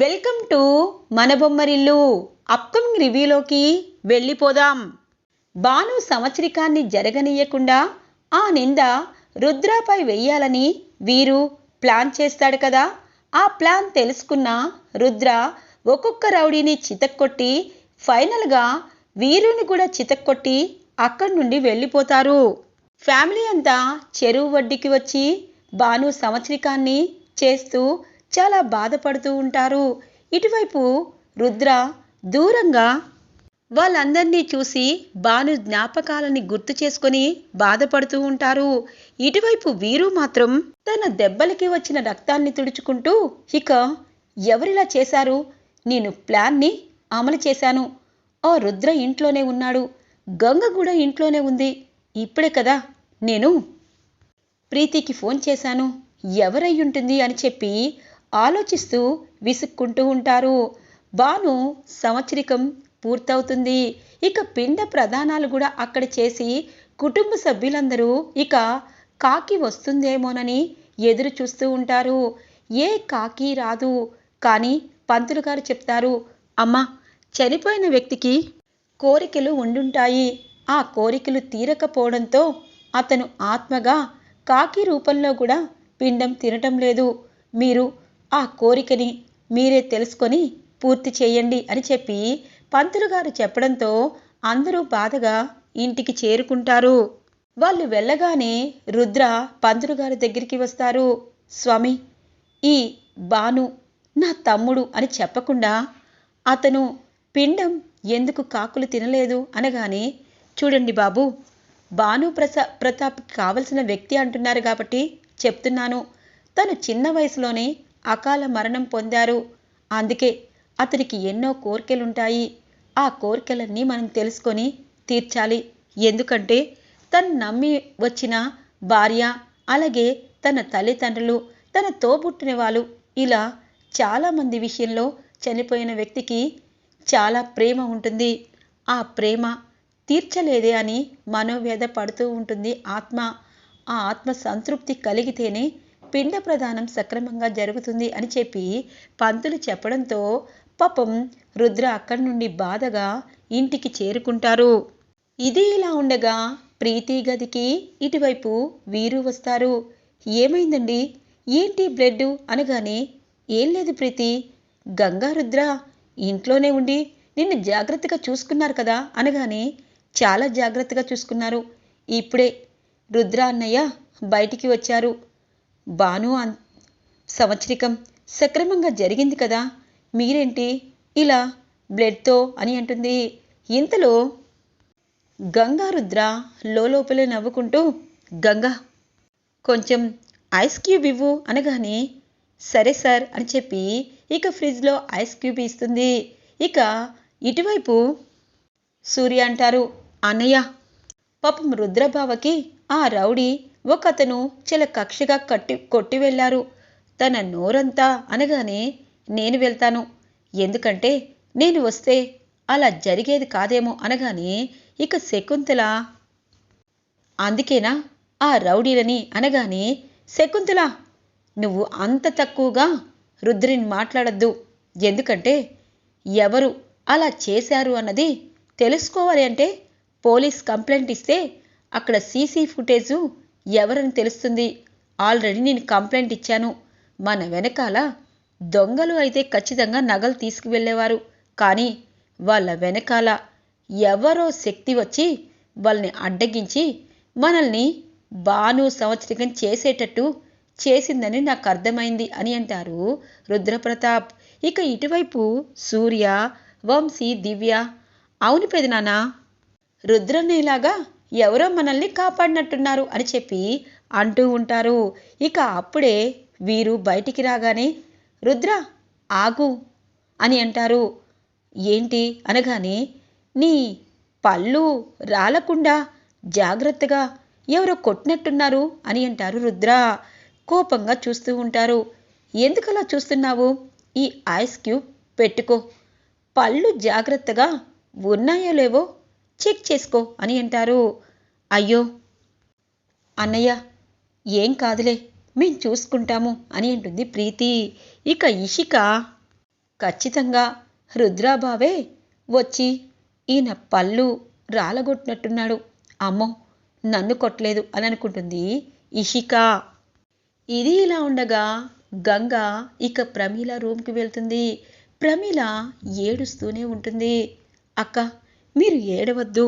Welcome to మన Bommarillu. Upcoming రివ్యూలోకి వెళ్ళిపోదాం. భాను సంవత్సరికాన్ని జరగనీయకుండా ఆ నింద రుద్రపై వెయ్యాలని వీరు ప్లాన్ చేస్తాడు కదా. ఆ ప్లాన్ తెలుసుకున్న రుద్ర ఒక్కొక్క రౌడీని చితక్కొట్టి ఫైనల్గా వీరుని కూడా చితక్కొట్టి అక్కడి నుండి వెళ్ళిపోతారు. ఫ్యామిలీ అంతా చెరువు వడ్డీకి వచ్చి భాను సంవత్సరికాన్ని చేస్తూ చాలా బాధపడుతూ ఉంటారు. ఇటువైపు రుద్ర దూరంగా వాళ్ళందరినీ చూసి భాను జ్ఞాపకాలని గుర్తు చేసుకొని బాధపడుతూ ఉంటారు. ఇటువైపు వీరు మాత్రం తన దెబ్బలకి వచ్చిన రక్తాన్ని తుడుచుకుంటూ, ఇక ఎవరిలా చేశారు, నేను ప్లాన్ని అమలు చేశాను. ఆ రుద్ర ఇంట్లోనే ఉన్నాడు, గంగ కూడా ఇంట్లోనే ఉంది. ఇప్పుడే కదా నేను ప్రీతికి ఫోన్ చేశాను, ఎవరయ్యుంటుంది అని చెప్పి ఆలోచిస్తూ విసుక్కుంటూ ఉంటారు. భాను సంవత్సరికం పూర్తవుతుంది. ఇక పిండ ప్రదానాలు కూడా అక్కడ చేసి కుటుంబ సభ్యులందరూ ఇక కాకి వస్తుందేమోనని ఎదురు చూస్తూ ఉంటారు. ఏ కాకి రాదు. కానీ పంతులు గారు చెప్తారు, అమ్మ, చనిపోయిన వ్యక్తికి కోరికలు ఉండుంటాయి. ఆ కోరికలు తీరకపోవడంతో అతను ఆత్మగా కాకి రూపంలో కూడా పిండం తినటం లేదు. మీరు ఆ కోరికని మీరే తెలుసుకొని పూర్తి చేయండి అని చెప్పి పంతులు గారు చెప్పడంతో అందరూ బాధగా ఇంటికి చేరుకుంటారు. వాళ్ళు వెళ్ళగానే రుద్ర పంతులు గారి దగ్గరికి వస్తారు. స్వామి, ఈ భాను నా తమ్ముడు అని చెప్పకుండా అతను పిండం ఎందుకు కాకులు తినలేదు అనగానే, చూడండి బాబు, భాను ప్రతాప్కి కావలసిన వ్యక్తి అంటున్నారు కాబట్టి చెప్తున్నాను. తను చిన్న వయసులోనే అకాల మరణం పొందారు. అందుకే అతనికి ఎన్నో కోరికలుంటాయి. ఆ కోరికలన్నీ మనం తెలుసుకొని తీర్చాలి. ఎందుకంటే తను నమ్మి వచ్చిన భార్య, అలాగే తన తల్లిదండ్రులు, తన తోబుట్టిన వాళ్ళు, ఇలా చాలామంది విషయంలో చనిపోయిన వ్యక్తికి చాలా ప్రేమ ఉంటుంది. ఆ ప్రేమ తీర్చలేదే అని మనోవేద పడుతూ ఉంటుంది ఆత్మ. ఆ ఆత్మ సంతృప్తి కలిగితేనే పిండ ప్రదానం సక్రమంగా జరుగుతుంది అని చెప్పి పంతులు చెప్పడంతో పాపం రుద్ర అక్కడి నుండి బాధగా ఇంటికి చేరుకుంటారు. ఇది ఇలా ఉండగా ప్రీతి గదికి ఇటువైపు వీరు వస్తారు. ఏమైందండి, ఏంటి బ్లడ్ అనగానే, ఏం లేదు ప్రీతి, గంగా రుద్ర ఇంట్లోనే ఉండి నిన్ను జాగ్రత్తగా చూసుకున్నారు కదా అనగానే, చాలా జాగ్రత్తగా చూసుకున్నారు. ఇప్పుడే రుద్ర అన్నయ్య బయటికి వచ్చారు. భాను సంవత్సరికం సక్రమంగా జరిగింది కదా, మీరేంటి ఇలా బ్లడ్తో అని అంటుంది. ఇంతలో గంగా రుద్ర లోపలే నవ్వుకుంటూ, గంగా, కొంచెం ఐస్ క్యూబ్ ఇవ్వు అనగానే, సరే సార్ అని చెప్పి ఇక ఫ్రిడ్జ్లో ఐస్ క్యూబ్ ఇస్తుంది. ఇక ఇటువైపు సూర్య అంటారు, అన్నయ్య, పాపం రుద్రబావకి ఆ రౌడీ ఒకతను చాలా కక్షగా కొట్టి వెళ్ళారు. తన నోరంతా అనగానే, నేను వెళ్తాను, ఎందుకంటే నేను వస్తే అలా జరిగేది కాదేమో అనగానే, ఇక శకుంతల, అందుకేనా ఆ రౌడీలని అనగానే, శకుంతల, నువ్వు అంత తక్కువగా రుద్రిని మాట్లాడద్దు. ఎందుకంటే ఎవరు అలా చేశారు అన్నది తెలుసుకోవాలి అంటే పోలీస్ కంప్లైంట్ ఇస్తే అక్కడ సీసీ ఫుటేజు ఎవరని తెలుస్తుంది. ఆల్రెడీ నేను కంప్లైంట్ ఇచ్చాను. మన వెనకాల దొంగలు అయితే ఖచ్చితంగా నగలు తీసుకువెళ్ళేవారు. కానీ వాళ్ళ వెనకాల ఎవరో శక్తి వచ్చి వాళ్ళని అడ్డగించి మనల్ని భాను సంవత్సరికం చేసేటట్టు చేసిందని నాకు అర్థమైంది అని అంటారు రుద్రప్రతాప్. ఇక ఇటువైపు సూర్య, వంశీ, దివ్య, అవును పెదనాన్న, రుద్రనేలాగా ఎవరో మనల్ని కాపాడినట్టున్నారు అని చెప్పి అంటూ ఉంటారు. ఇక అప్పుడే వీరు బయటికి రాగానే, రుద్ర ఆగు అని అంటారు. ఏంటి అనగానే, నీ పళ్ళు రాలకుండా జాగ్రత్తగా ఎవరో కొట్టినట్టున్నారు అని అంటారు రుద్ర. కోపంగా చూస్తూ ఉంటారు. ఎందుకలా చూస్తున్నావు, ఈ ఐస్ క్యూబ్ పెట్టుకో, పళ్ళు జాగ్రత్తగా ఉన్నాయో లేవో చెక్ చేసుకో అని అంటారు. అయ్యో అన్నయ్య, ఏం కాదులే, మేం చూసుకుంటాము అని అంటుంది ప్రీతి. ఇక ఇషిక, ఖచ్చితంగా రుద్రాబావే వచ్చి ఈయన పళ్ళు రాలగొట్టినట్టున్నాడు. అమ్మో, నన్ను కొట్టలేదు అని అనుకుంటుంది ఇషిక. ఇది ఇలా ఉండగా గంగ ఇక ప్రమీల రూమ్కి వెళ్తుంది. ప్రమీల ఏడుస్తూనే ఉంటుంది. అక్క, మీరు ఏడవద్దు.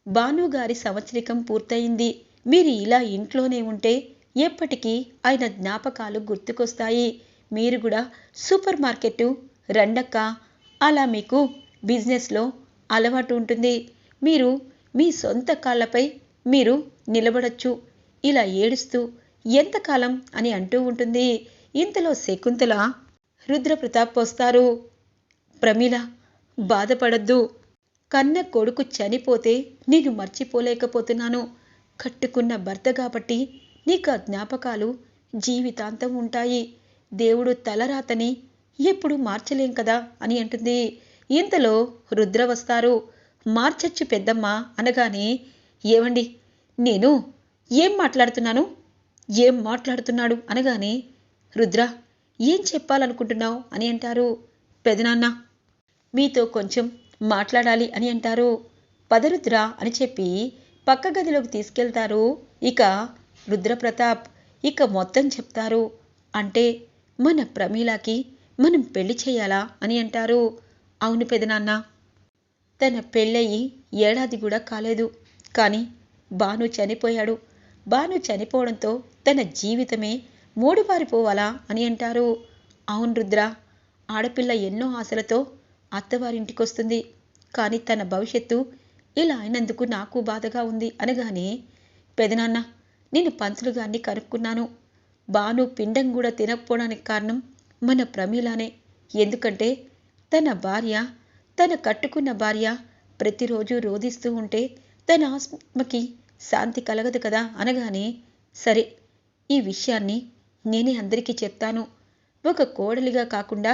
భానుగారి సంవత్సరికం పూర్తయింది. మీరు ఇలా ఇంట్లోనే ఉంటే ఎప్పటికీ ఆయన జ్ఞాపకాలు గుర్తుకొస్తాయి. మీరు కూడా సూపర్ మార్కెట్ రండక్క. అలా మీకు బిజినెస్లో అలవాటు ఉంటుంది. మీరు మీ సొంత కాళ్ళపై మీరు నిలబడచ్చు. ఇలా ఏడుస్తూ ఎంతకాలం అని అంటూ ఉంటుంది. ఇంతలో శకుంతల, రుద్రప్రతాప్ వస్తారు. ప్రమీల, బాధపడద్దు. కన్న కొడుకు చనిపోతే నేను మర్చిపోలేకపోతున్నాను. కట్టుకున్న భర్త కాబట్టి నీకు ఆ జ్ఞాపకాలు జీవితాంతం ఉంటాయి. దేవుడు తలరాతని ఎప్పుడు మార్చలేం కదా అని అంటుంది. ఇంతలో రుద్ర వస్తారు. మార్చచ్చు పెద్దమ్మ అనగానే, ఏమండి, నేను ఏం మాట్లాడుతున్నాడు అనగానే, రుద్ర, ఏం చెప్పాలనుకుంటున్నావు అని అంటారు. పెదనాన్న, మీతో కొంచెం మాట్లాడాలి అని అంటారు. పదరుద్ర అని చెప్పి పక్క గదిలోకి తీసుకెళ్తారు. ఇక రుద్రప్రతాప్ ఇక మొత్తం చెప్తారు. అంటే మన ప్రమీలాకి మనం పెళ్లి చేయాలా అని అంటారు. అవును పెదనాన్న, తన పెళ్ళయి ఏడాది కూడా కాలేదు. కానీ భాను చనిపోయాడు. భాను చనిపోవడంతో తన జీవితమే మూడుబారిపోవాలా అని అంటారు. అవును రుద్ర, ఆడపిల్ల ఎన్నో ఆశలతో అత్తవారింటికొస్తుంది. కానీ తన భవిష్యత్తు ఇలా అయినందుకు నాకు బాధగా ఉంది అనగానే, పెదనాన్న, నేను పంతులు గారిని కనుక్కున్నాను. భాను పిండం కూడా తినకపోవడానికి కారణం మన ప్రమీలానే. ఎందుకంటే తన కట్టుకున్న భార్య ప్రతిరోజు రోధిస్తూ ఉంటే తన ఆత్మకి శాంతి కలగదు కదా అనగానే, సరే, ఈ విషయాన్ని నేనే అందరికీ చెప్తాను. ఒక కోడలిగా కాకుండా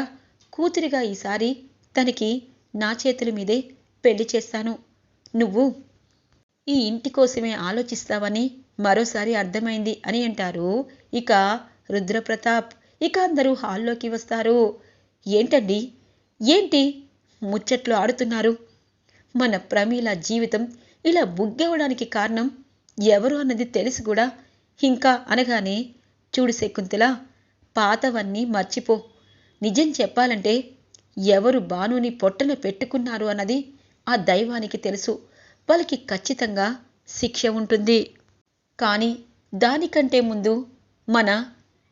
కూతురిగా ఈసారి తనకి నా చేతుల మీదే పెళ్లి చేస్తాను. నువ్వు ఈ ఇంటి కోసమే ఆలోచిస్తావని మరోసారి అర్థమైంది అని అంటారు. ఇక రుద్రప్రతాప్. ఇక అందరూ హాల్లోకి వస్తారు. ఏంటండి, ఏంటి ముచ్చట్లు ఆడుతున్నారు? మన ప్రమీల జీవితం ఇలా బుగ్గవడానికి కారణం ఎవరు అన్నది తెలిసి కూడా ఇంకా అనగానే, చూడు శకుంతల, పాతవన్నీ మర్చిపో. నిజం చెప్పాలంటే ఎవరు భానుని పొట్టన పెట్టుకున్నారు అన్నది ఆ దైవానికి తెలుసు. వాళ్ళకి ఖచ్చితంగా శిక్ష ఉంటుంది. కానీ దానికంటే ముందు మన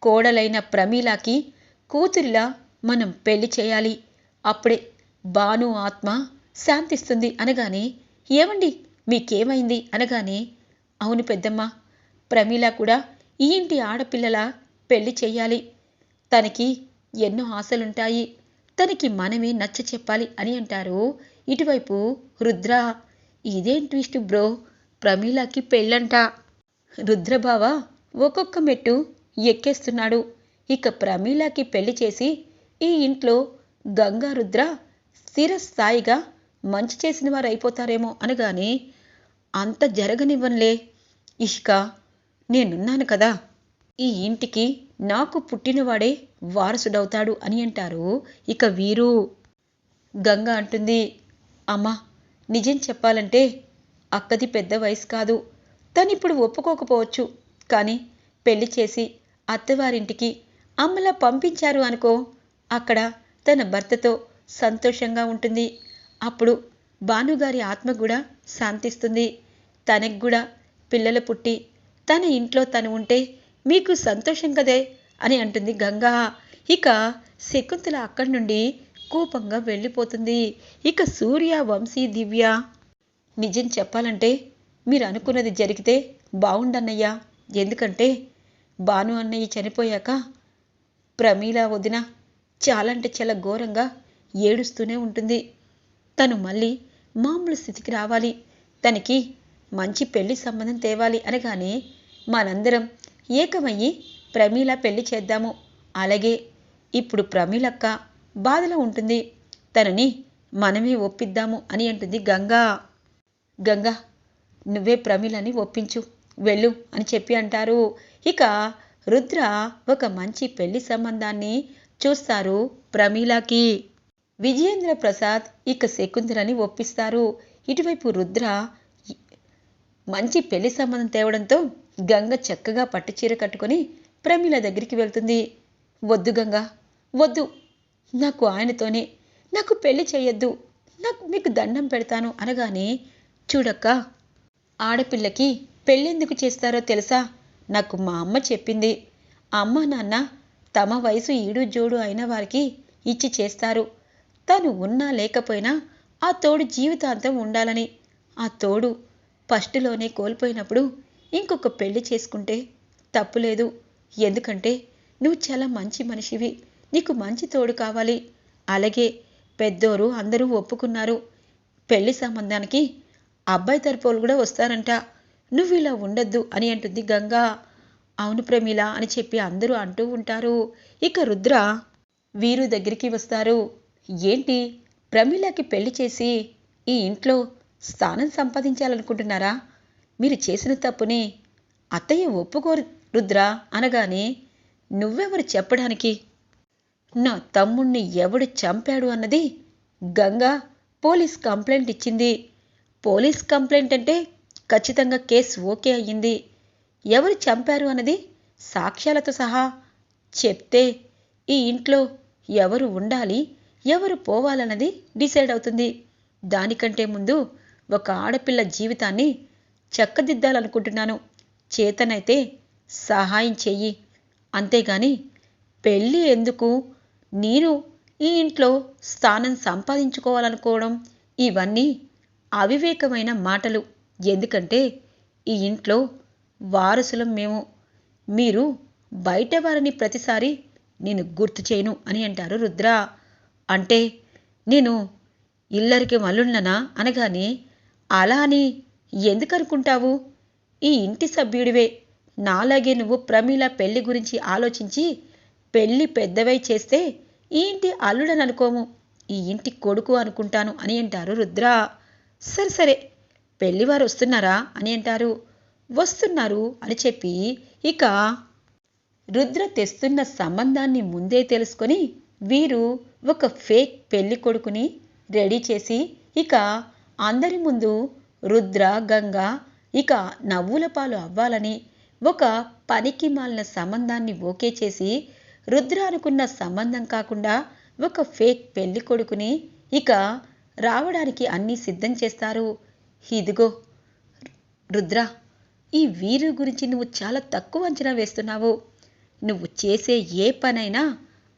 కోడలైన ప్రమీలాకి కూతురిలా మనం పెళ్లి చేయాలి. అప్పుడే భాను ఆత్మ శాంతిస్తుంది అనగానే, ఏమండి, మీకేమైంది అనగానే, అవును పెద్దమ్మ, ప్రమీల కూడా ఈ ఇంటి ఆడపిల్లలా పెళ్లి చెయ్యాలి. తనకి ఎన్నో ఆశలుంటాయి. తనకి మనమే నచ్చ చెప్పాలి అని అంటారు. ఇటువైపు రుద్ర, ఇదేం ట్విస్ట్ బ్రో, ప్రమీలకి పెళ్ళంట. రుద్రబావ ఒక్కొక్క మెట్టు ఎక్కేస్తున్నాడు. ఇక ప్రమీలకి పెళ్లి చేసి ఈ ఇంట్లో గంగా రుద్ర స్థిరస్థాయిగా మంచి చేసిన వారు అయిపోతారేమో అనగానే, అంత జరగనివ్వనులే ఇష్క, నేనున్నాను కదా, ఈ ఇంటికి నాకు పుట్టినవాడే వారసుడవుతాడు అని అంటారు. ఇక వీరు. గంగ అంటుంది, అమ్మా, నిజం చెప్పాలంటే అక్కది పెద్ద వయసు కాదు. తనిప్పుడు ఒప్పుకోకపోవచ్చు. కానీ పెళ్లి చేసి అత్తవారింటికి అమ్మలా పంపించారు అనుకో, అక్కడ తన భర్తతో సంతోషంగా ఉంటుంది. అప్పుడు భానుగారి ఆత్మ కూడా శాంతిస్తుంది. తనకు కూడా పిల్లలు పుట్టి తన ఇంట్లో తను ఉంటే మీకు సంతోషం కదే అని అంటుంది గంగా. ఇక శకుంతల అక్కడి నుండి కోపంగా వెళ్ళిపోతుంది. ఇక సూర్య, వంశీ, దివ్య, నిజం చెప్పాలంటే మీరు అనుకున్నది జరిగితే బాగుండన్నయ్యా. ఎందుకంటే భాను అన్నయ్య చనిపోయాక ప్రమీల వదిన చాలా అంటే చాలా ఘోరంగా ఏడుస్తూనే ఉంటుంది. తను మళ్ళీ మామూలు స్థితికి రావాలి, తనకి మంచి పెళ్లి సంబంధం తేవాలి అనగానే, మనందరం ఏకమయ్యి ప్రమీల పెళ్లి చేద్దాము. అలాగే ఇప్పుడు ప్రమీలక్క బాధలో ఉంటుంది, తనని మనమే ఒప్పిద్దాము అని అంటుంది గంగా. గంగా, నువ్వే ప్రమీలని ఒప్పించు, వెళ్ళు అని చెప్పి అంటారు. ఇక రుద్ర ఒక మంచి పెళ్లి సంబంధాన్ని చూస్తారు ప్రమీలాకి. విజయేంద్ర ప్రసాద్ ఇక శకుంతలని ఒప్పిస్తారు. ఇటువైపు రుద్ర మంచి పెళ్లి సంబంధం తేవడంతో గంగ చక్కగా పట్టుచీర కట్టుకొని ప్రమీల దగ్గరికి వెళ్తుంది. వద్దు గంగ, వద్దు, నాకు ఆయనతోనే, నాకు పెళ్లి చెయ్యొద్దు, మీకు దండం పెడతాను అనగానే, చూడక్క, ఆడపిల్లకి పెళ్ళెందుకు చేస్తారో తెలుసా? నాకు మా అమ్మ చెప్పింది. అమ్మ నాన్న తమ వయసు ఈడు జోడు అయిన వారికి ఇచ్చి చేస్తారు. తను ఉన్నా లేకపోయినా ఆ తోడు జీవితాంతం ఉండాలని. ఆ తోడు ఫస్టులోనే కోల్పోయినప్పుడు ఇంకొక పెళ్లి చేసుకుంటే తప్పులేదు. ఎందుకంటే నువ్వు చాలా మంచి మనిషివి, నీకు మంచి తోడు కావాలి. అలాగే పెద్దోరు అందరూ ఒప్పుకున్నారు. పెళ్లి సంబంధానికి అబ్బాయి తరపులు కూడా వస్తారంట. నువ్వు ఇలా ఉండొద్దు అని అంటుంది గంగా. అవును ప్రమీల అని చెప్పి అందరూ అంటూ ఉంటారు. ఇక రుద్ర వీరు దగ్గరికి వస్తారు. ఏంటి, ప్రమీలకి పెళ్లి చేసి ఈ ఇంట్లో స్థానం సంపాదించాలనుకుంటున్నారా? మీరు చేసిన తప్పుని అత్తయ్య ఒప్పుకోరు రుద్ర అనగానే, నువ్వెవరు చెప్పడానికి? నా తమ్ముణ్ణి ఎవడు చంపాడు అన్నది గంగా పోలీస్ కంప్లైంట్ ఇచ్చింది. పోలీస్ కంప్లైంట్ అంటే ఖచ్చితంగా కేసు ఓకే అయ్యింది. ఎవరు చంపారు అన్నది సాక్ష్యాలతో సహా చెప్తే ఈ ఇంట్లో ఎవరు ఉండాలి, ఎవరు పోవాలన్నది డిసైడ్ అవుతుంది. దానికంటే ముందు ఒక ఆడపిల్ల జీవితాన్ని చక్కదిద్దాలనుకుంటున్నాను. చేతనైతే సహాయం చెయ్యి. అంతేగాని పెళ్ళి ఎందుకు, నేను ఈ ఇంట్లో స్థానం సంపాదించుకోవాలనుకోవడం, ఇవన్నీ అవివేకమైన మాటలు. ఎందుకంటే ఈ ఇంట్లో వారసులం మేము. మీరు బయట వారిని ప్రతిసారి నేను గుర్తు చేయను అని అంటారు రుద్ర. అంటే నేను ఇల్లరికి మల్లున్ననా అనగానే, అలా అని ఎందుకనుకుంటావు? ఈ ఇంటి సభ్యుడివే. నాలాగే నువ్వు ప్రమీల పెళ్లి గురించి ఆలోచించి పెళ్లి పెద్దవై చేస్తే ఈ ఇంటి అల్లుడని అనుకోము, ఈ ఇంటి కొడుకు అనుకుంటాను అని అంటారు రుద్ర. సరే సరే, పెళ్లివారు వస్తున్నారా అని అంటారు. వస్తున్నారు అని చెప్పి ఇక రుద్ర తెస్తున్న సంబంధాన్ని ముందే తెలుసుకొని వీరు ఒక ఫేక్ పెళ్లి కొడుకుని రెడీ చేసి ఇక అందరి ముందు రుద్ర గంగ ఇక నవ్వుల పాలు అవ్వాలని ఒక పనికి మాలిన సంబంధాన్ని ఓకే చేసి, రుద్ర అనుకున్న సంబంధం కాకుండా ఒక ఫేక్ పెళ్లి కొడుకుని ఇక రావడానికి అన్నీ సిద్ధం చేస్తారు. ఇదిగో రుద్ర, ఈ వీరు గురించి నువ్వు చాలా తక్కువ అంచనా వేస్తున్నావు. నువ్వు చేసే ఏ పనైనా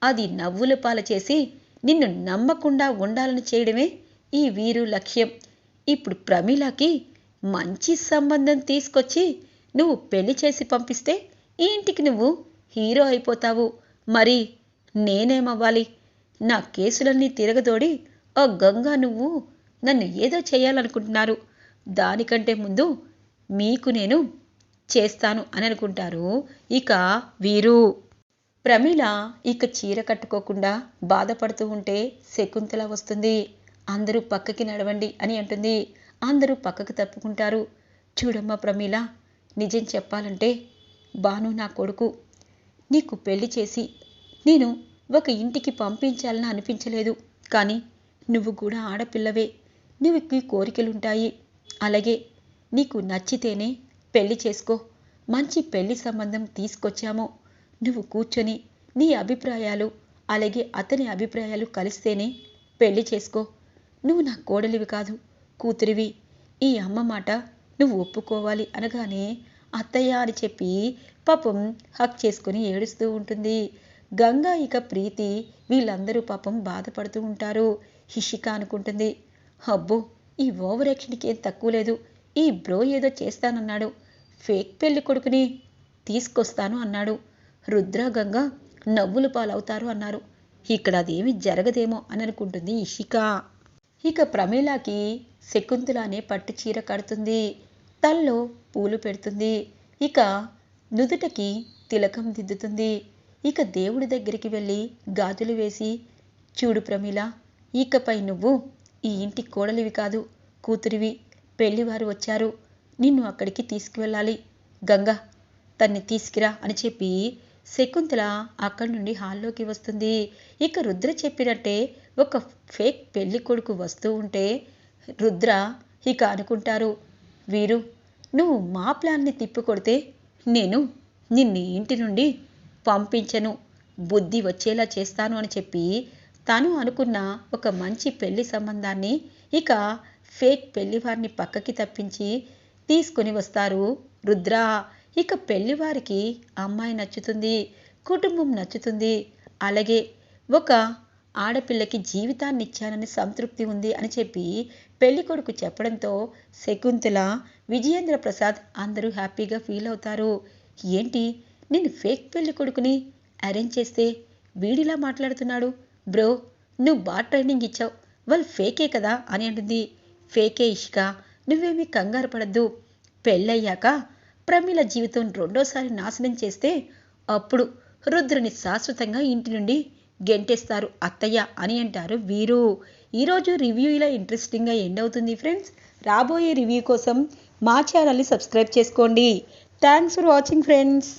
అది నవ్వుల పాలు చేసి నిన్ను నమ్మకుండా ఉండాలని చేయడమే ఈ వీరు లక్ష్యం. ఇప్పుడు ప్రమీలకి మంచి సంబంధం తీసుకొచ్చి నువ్వు పెళ్లి చేసి పంపిస్తే ఈ ఇంటికి నువ్వు హీరో అయిపోతావు. మరి నేనేమవ్వాలి? నా కేసులన్నీ తిరగదోడి ఓ గంగా నువ్వు నన్ను ఏదో చేయాలనుకుంటున్నారు. దానికంటే ముందు మీకు నేను చేస్తాను అని అనుకుంటారు ఇక వీరు. ప్రమీల ఇక చీర కట్టుకోకుండా బాధపడుతూ ఉంటే శకుంతల వస్తుంది. అందరూ పక్కకి నడవండి అని అంటుంది. అందరూ పక్కకు తప్పుకుంటారు. చూడమ్మా ప్రమీల, నిజం చెప్పాలంటే బాను నా కొడుకు. నీకు పెళ్లి చేసి నేను ఒక ఇంటికి పంపించాలని అనిపించలేదు. కానీ నువ్వు కూడా ఆడపిల్లవే, నువ్వు కోరికలుంటాయి. అలాగే నీకు నచ్చితేనే పెళ్లి చేసుకో. మంచి పెళ్లి సంబంధం తీసుకొచ్చాము. నువ్వు కూర్చొని నీ అభిప్రాయాలు అలాగే అతని అభిప్రాయాలు కలిస్తేనే పెళ్లి చేసుకో. నువ్వు నా కోడలివి కాదు, కూతురివి. ఈ అమ్మ మాట నువ్వు ఒప్పుకోవాలి అనగానే, అత్తయ్య అని చెప్పి పాపం హక్ చేసుకుని ఏడుస్తూ ఉంటుంది. గంగా ఇక ప్రీతి వీళ్ళందరూ పాపం బాధపడుతూ ఉంటారు. ఇషిక అనుకుంటుంది, అబ్బో ఈ ఓవర్ యాక్షన్కి ఏం తక్కువ లేదు. ఈ బ్రో ఏదో చేస్తానన్నాడు, ఫేక్ పెళ్లి కొడుకుని తీసుకొస్తాను అన్నాడు. రుద్ర గంగ నవ్వులు పాలవుతారు అన్నారు. ఇక్కడ అదేమి జరగదేమో అని అనుకుంటుంది ఇషిక. ఇక ప్రమీలాకి శకుంతలానే పట్టు చీర కడుతుంది. తల్లో పూలు పెడుతుంది. ఇక నుదుటకి తిలకం దిద్దుతుంది. ఇక దేవుడి దగ్గరికి వెళ్ళి గాజులు వేసి, చూడు ప్రమీల, ఇకపై నువ్వు ఈ ఇంటి కోడలివి కాదు, కూతురివి. పెళ్లివారు వచ్చారు, నిన్ను అక్కడికి తీసుకువెళ్ళాలి. గంగ తన్ని తీసుకురా అని చెప్పి శకుంతల అక్కడి నుండి హాల్లోకి వస్తుంది. ఇక రుద్ర చెప్పినట్టే ఒక ఫేక్ పెళ్లి కొడుకు వస్తూ ఉంటే రుద్ర ఇక అనుకుంటారు, వీరు నువ్వు మా ప్లాన్ని తిప్పికొడితే నేను నిన్ను ఇంటి నుండి పంపించను, బుద్ధి వచ్చేలా చేస్తాను అని చెప్పి తను అనుకున్న ఒక మంచి పెళ్లి సంబంధాన్ని ఇక ఫేక్ పెళ్లివారిని పక్కకి తప్పించి తీసుకొని వస్తారు రుద్ర. ఇక పెళ్లివారికి అమ్మాయి నచ్చుతుంది, కుటుంబం నచ్చుతుంది, అలాగే ఒక ఆడపిల్లకి జీవితాన్ని ఇచ్చానని సంతృప్తి ఉంది అని చెప్పి పెళ్లి కొడుకు చెప్పడంతో శకుంతల, విజయేంద్ర ప్రసాద్ అందరూ హ్యాపీగా ఫీల్ అవుతారు. ఏంటి, నేను ఫేక్ పెళ్లి కొడుకుని అరేంజ్ చేస్తే వీడిలా మాట్లాడుతున్నాడు, బ్రో నువ్వు బాగా ట్రైనింగ్ ఇచ్చావు, వాళ్ళు ఫేకే కదా అని అంటుంది. ఫేకే ఇష్క, నువ్వేమీ కంగారు పడద్దు, పెళ్ళయ్యాక ప్రమీల జీవితం రెండోసారి నాశనం చేస్తే అప్పుడు రుద్రని శాశ్వతంగా ఇంటి నుండి గెంటేస్తారు అత్తయ్య అని అంటారు వీరు. ఈరోజు రివ్యూ ఇలా ఇంట్రెస్టింగ్గా ఎండ్ అవుతుంది ఫ్రెండ్స్. రాబోయే రివ్యూ కోసం మా ఛానల్ని సబ్స్క్రైబ్ చేసుకోండి. Thanks for watching friends.